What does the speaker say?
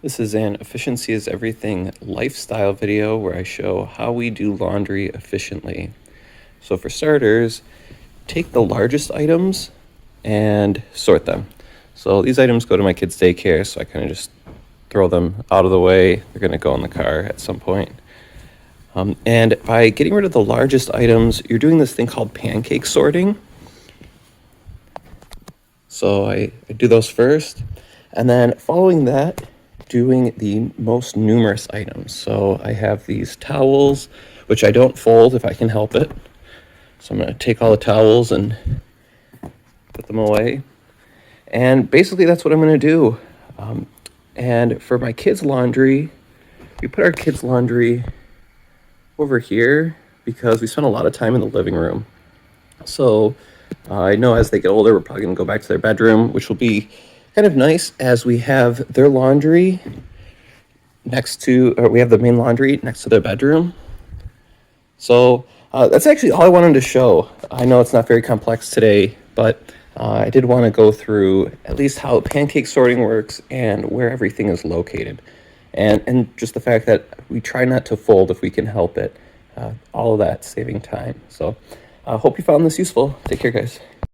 This is an Efficiency is Everything lifestyle video where I show how we do laundry efficiently. So for starters, take the largest items and sort them. So these items go to my kids' daycare, so I kind of just throw them out of the way. They're going to go in the car at some point. And by getting rid of the largest items, you're doing this thing called pancake sorting. So I do those first, and then following that, doing the most numerous items. So I have these towels, which I don't fold if I can help it. So I'm going to take all the towels and put them away. And basically that's what I'm going to do. And for my kids' laundry, we put our kids' laundry over here because we spend a lot of time in the living room. So I know as they get older, we're probably going to go back to their bedroom, which will be kind of nice as we have their laundry next to, or we have the main laundry next to their bedroom. So that's actually all I wanted to show. I know it's not very complex today, but I did want to go through at least how pancake sorting works and where everything is located. And just the fact that we try not to fold if we can help it. All of that saving time. So I hope you found this useful. Take care, guys.